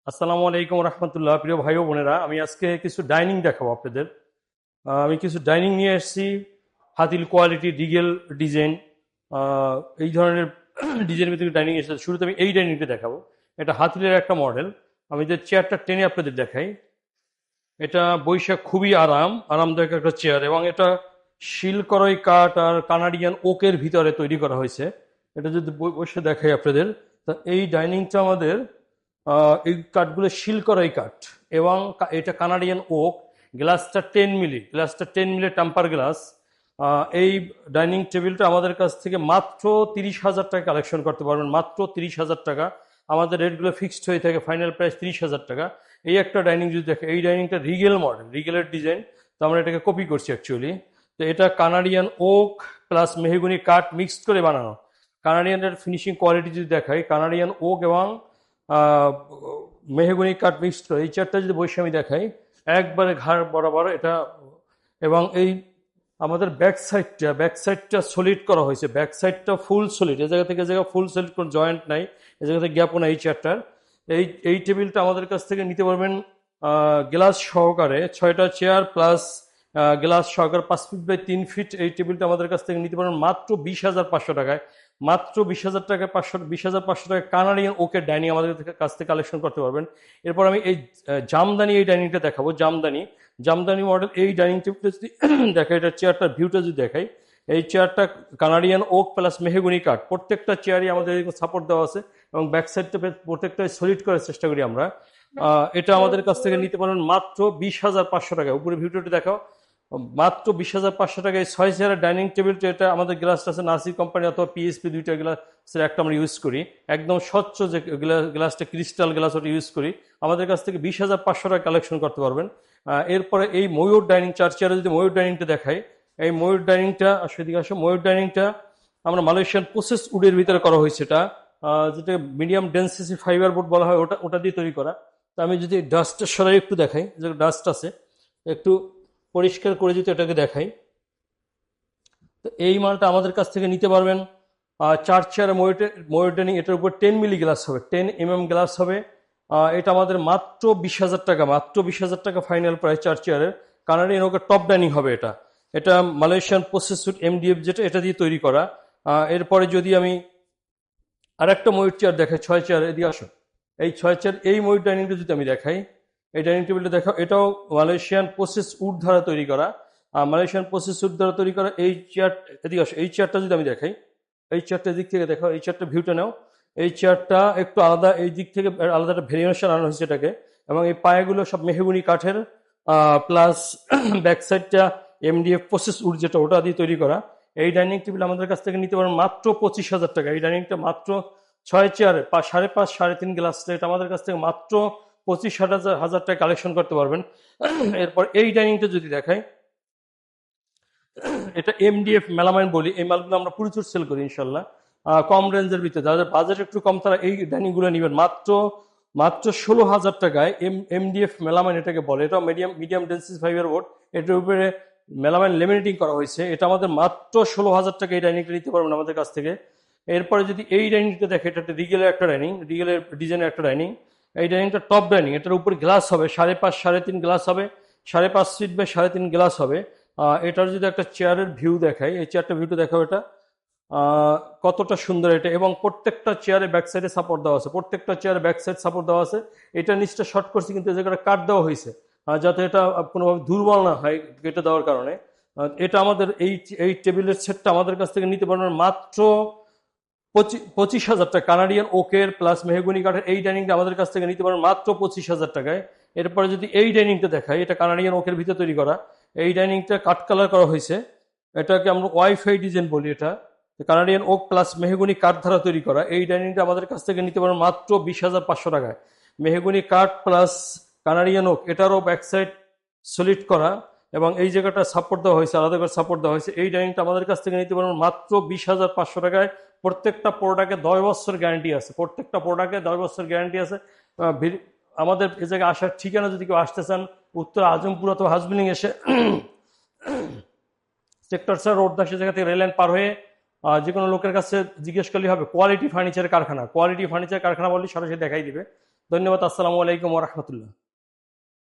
আসসালামু আলাইকুম রহমতুল্লাহ। প্রিয় ভাই ও বোনেরা, আমি আজকে কিছু ডাইনিং দেখাবো আপনাদের। আমি কিছু ডাইনিং নিয়ে এসেছি, হাতিল কোয়ালিটি, রিগেল ডিজাইন, এই ধরনের ডিজাইনের ভিতরে ডাইনিং এসেছে। শুরুতে আমি এই ডাইনিংটা দেখাবো। এটা হাতিলের একটা মডেল। আমি যে চেয়ারটা টেনে আপনাদের দেখাই, এটা বৈশাখ খুবই আরামদায়ক একটা চেয়ার, এবং এটা শিলকরই কাঠ আর কানাডিয়ান ওকের ভিতরে তৈরি করা হয়েছে। এটা যদি বসে দেখাই আপনাদের, তা এই ডাইনিংটা আমাদের এই কাঠগুলো শিলকরই কাঠ, এবং এটা কানাডিয়ান ওক। গ্লাসটা 10 মিলি টেম্পার গ্লাস। এই ডাইনিং টেবিলটা আমাদের কাছ থেকে মাত্র 30,000 টাকা কালেকশন করতে পারবেন, মাত্র 30,000 টাকা। আমাদের রেটগুলো ফিক্সড হয়ে থাকে, ফাইনাল প্রাইস 30,000 টাকা। এই একটা ডাইনিং যদি দেখে, এই ডাইনিংটা রিগেল মডেল, রিগেলের ডিজাইন। তো আমরা এটাকে কপি করছি অ্যাকচুয়ালি। তো এটা কানাডিয়ান ওক প্লাস মেহগনি কাঠ মিক্সড করে বানানো। কানাডিয়ানের ফিনিশিং কোয়ালিটি যদি দেখাই, কানাডিয়ান ওক এবং মেহগনি কাঠ মিক্সড করে এই চেয়ারটা যদি বসে আমি দেখাই, একবারে ঘাড় বরাবর এটা। এবং এই আমাদের ব্যাক সাইডটা সলিড করা হয়েছে, ব্যাক সাইডটা ফুল সলিড। এ জায়গা থেকে জায়গা ফুল সলিড, কোনো জয়েন্ট নাই, এ জায়গা থেকে গ্যাপও নাই এই চেয়ারটার। এই টেবিলটা আমাদের কাছ থেকে নিতে পারবেন গ্লাস সহকারে, 6টা চেয়ার প্লাস গ্লাস সহকারে 5 ফিট বাই 3 ফিট। এই টেবিলটা আমাদের কাছ থেকে নিতে পারবেন মাত্র 20,500 টাকায়। মাত্র 20,000 টাকায় 20,500 টাকায় কানাডিয়ান ওকের ডাইনিং আমাদের কাছ থেকে কালেকশন করতে পারবেন। এরপর আমি এই জামদানি এই ডাইনিংটা দেখাবো। জামদানি মডেল এই ডাইনিং টেবিলটা যদি দেখাই, এটা চেয়ারটার ভিউটা যদি দেখাই, এই চেয়ারটা কানাডিয়ান ওক প্লাস মেহগনি কাঠ, প্রত্যেকটা চেয়ারই আমাদের সাপোর্ট দেওয়া আছে, এবং ব্যাক সাইডটা প্রত্যেকটা সলিড করার চেষ্টা করি আমরা। এটা আমাদের কাছ থেকে নিতে পারবেন মাত্র 20,500 টাকা। উপরে ভিডিওটি দেখাও। মাত্র 20,500 টাকায় 6 চেয়ারের ডাইনিং টেবিলটা। এটা আমাদের গ্লাসটা আছে নাসির কোম্পানি অথবা পিএসপি, দুইটা গ্লাসের একটা আমরা ইউজ করি। একদম স্বচ্ছ যে গ্লাসটা, ক্রিস্টাল গ্লাস, ওটা ইউজ করি। আমাদের কাছ থেকে 20,500 টাকা কালেকশন করতে পারবেন। এরপরে এই ময়ূর ডাইনিং, 4 চেয়ারে যদি ময়ূর ডাইনিংটা দেখাই, এই ময়ূর ডাইনিংটা সেদিকে আসো। ময়ূর ডাইনিংটা আমরা মালয়েশিয়ান প্রসেস উডের ভিতরে করা হয়েছে। এটা যেটা মিডিয়াম ডেন্সিটি ফাইবার বোর্ড বলা হয়, ওটা ওটা দিয়ে তৈরি করা। তো আমি যদি ডাস্টের সরাই একটু দেখাই, যে ডাস্ট আছে একটু পরিষ্কার করে যদি এটাকে দেখাই, তো এই মালটা আমাদের কাছ থেকে নিতে পারবেন 4 চেয়ারে ময়ূর ডাইনিং। এটার উপর 10 মিলি গ্লাস হবে, 10 mm গ্লাস হবে। এটা আমাদের মাত্র 20,000 টাকা, মাত্র 20,000 টাকা ফাইনাল প্রাইস 4 চেয়ারের। কানাডিয়ান ওকে টপ ডাইনিং হবে এটা। এটা মালয়েশিয়ান প্রসেস সুট এমডিএফ, যেটা এটা দিয়ে তৈরি করা। এরপরে যদি আমি আরেকটা ময়ূর চেয়ার দেখাই, 6 চেয়ার, এদিকে আসো। এই 6 চেয়ার এই ময়ূর ডাইনিংটা যদি আমি দেখাই, এই ডাইনিং টেবিলটা দেখো, এটাও মালয়েশিয়ান প্রসেস উড দ্বারা তৈরি করা। মালয়েশিয়ান প্রসেস উড দ্বারা তৈরি করা এই চেয়ার। এদিকে আসো, এই চেয়ারটা যদি আমি দেখাই, এই চেয়ারটার দিক থেকে দেখো, এই চেয়ারটা ভিউটা নাও। এই চেয়ারটা একটু আলাদা, এই দিক থেকে আলাদা একটা ভেরিয়েশন আনা হয়েছে এটাকে। এবং এই পায়াগুলো সব মেহগুনি কাঠের, প্লাস ব্যাক সাইডটা এমডিএফ প্রসেস উড, যেটা ওটা দিয়ে তৈরি করা। এই ডাইনিং টেবিল আমাদের কাছ থেকে নিতে পারেন মাত্র 25,000 টাকা। এই ডাইনিংটা মাত্র 6 চেয়ারে 5.5 3.5 গ্লাস, এটা আমাদের কাছ থেকে মাত্র 25,000 টাকা কালেকশন করতে পারবেন। এরপর এই ডাইনিংটা যদি দেখাই, এটা এমডিএফ মেলামাইন বলি। এই মালগুলো আমরা প্রচুর সেল করি ইনশাল্লাহ। কম রেঞ্জের ভিতরে, যাদের বাজেট একটু কম, তারা এই ডাইনিং গুলো নেবেন মাত্র মাত্র 16,000 টাকায়। এমডিএফ মেলামাইন এটাকে বলে। এটা মিডিয়াম ডেন্সিটি ফাইবার বোর্ড, এটার উপরে মেলামাইন লেমিনেটিং করা হয়েছে। এটা আমাদের মাত্র 16,000 টাকা এই ডাইনিংটা নিতে পারবেন আমাদের কাছ থেকে। এরপরে যদি এই ডাইনিংটা দেখে, এটা একটা রিগেলের একটা ডাইনিং, রিগেলের ডিজাইনের একটা ডাইনিং। এই ডাইনিংটা টপ ডাইনিং, এটার উপরে গ্লাস হবে 5.5 3.5 গ্লাস হবে, 5.5 ফিট বাই 3.5 গ্লাস হবে। এটার যদি একটা চেয়ারের ভিউ দেখাই, এই চেয়ারটা ভিউটা দেখাও, এটা কতটা সুন্দর এটা। এবং প্রত্যেকটা চেয়ারে ব্যাক সাইডে সাপোর্ট দেওয়া আছে, প্রত্যেকটা চেয়ারে ব্যাক সাইড সাপোর্ট দেওয়া আছে। এটা নিচটা শর্ট করছি, কিন্তু এই জায়গাটা কাট দেওয়া হয়েছে, যাতে এটা কোনোভাবে দুর্বল না হয় কেটে দেওয়ার কারণে। এটা আমাদের এই টেবিলের সেটটা আমাদের কাছ থেকে নিতে পারবেন মাত্র 25,000 টাকা। কানাডিয়ান ওকের প্লাস মেহগুনি কাঠের এই ডাইনিংটা আমাদের কাছ থেকে নিতে পারবেন মাত্র 25,000 টাকায়। এরপরে যদি এই ডাইনিংটা দেখাই, এটা কানাডিয়ান ওকের ভিতরে তৈরি করা। এই ডাইনিংটা কাট কালার করা হয়েছে, এটাকে আমরা ওয়াইফাই ডিজাইন বলি। এটা কানাডিয়ান ওক প্লাস মেহগুনি কাঠ দ্বারা তৈরি করা। এই ডাইনিংটা আমাদের কাছ থেকে নিতে পারবেন মাত্র 20,500 টাকায়। মেহগুনি কাঠ প্লাস কানাডিয়ান ওক, এটারও ব্যাক সাইড সলিড করা, এবং এই জায়গাটা সাপোর্ট দেওয়া হয়েছে, আলাদা করে সাপোর্ট দেওয়া হয়েছে। এই ডাইনিংটা আমাদের কাছ থেকে নিতে পারবেন মাত্র 20,500 টাকায়। প্রত্যেকটা প্রোডাক্টে 10 বছর গ্যারান্টি আছে, প্রত্যেকটা প্রোডাক্টে 10 বছর গ্যারান্টি আছে। আমাদের এই জায়গায় আসার ঠিকানা, যদি কেউ আসতে চান, উত্তর আজমপুর অথবা হাজবিলিং এসে সেক্টর 4 রোড 10 জায়গা থেকে রেল লাইন পার হয়ে যে কোনো লোকের কাছে জিজ্ঞেস করলেই হবে কোয়ালিটি ফার্নিচার কারখানা। কোয়ালিটি ফার্নিচার কারখানা বললে সরাসরি দেখাই দিবে। ধন্যবাদ। আসসালামু আলাইকুম ওয়া রাহমাতুল্লাহ।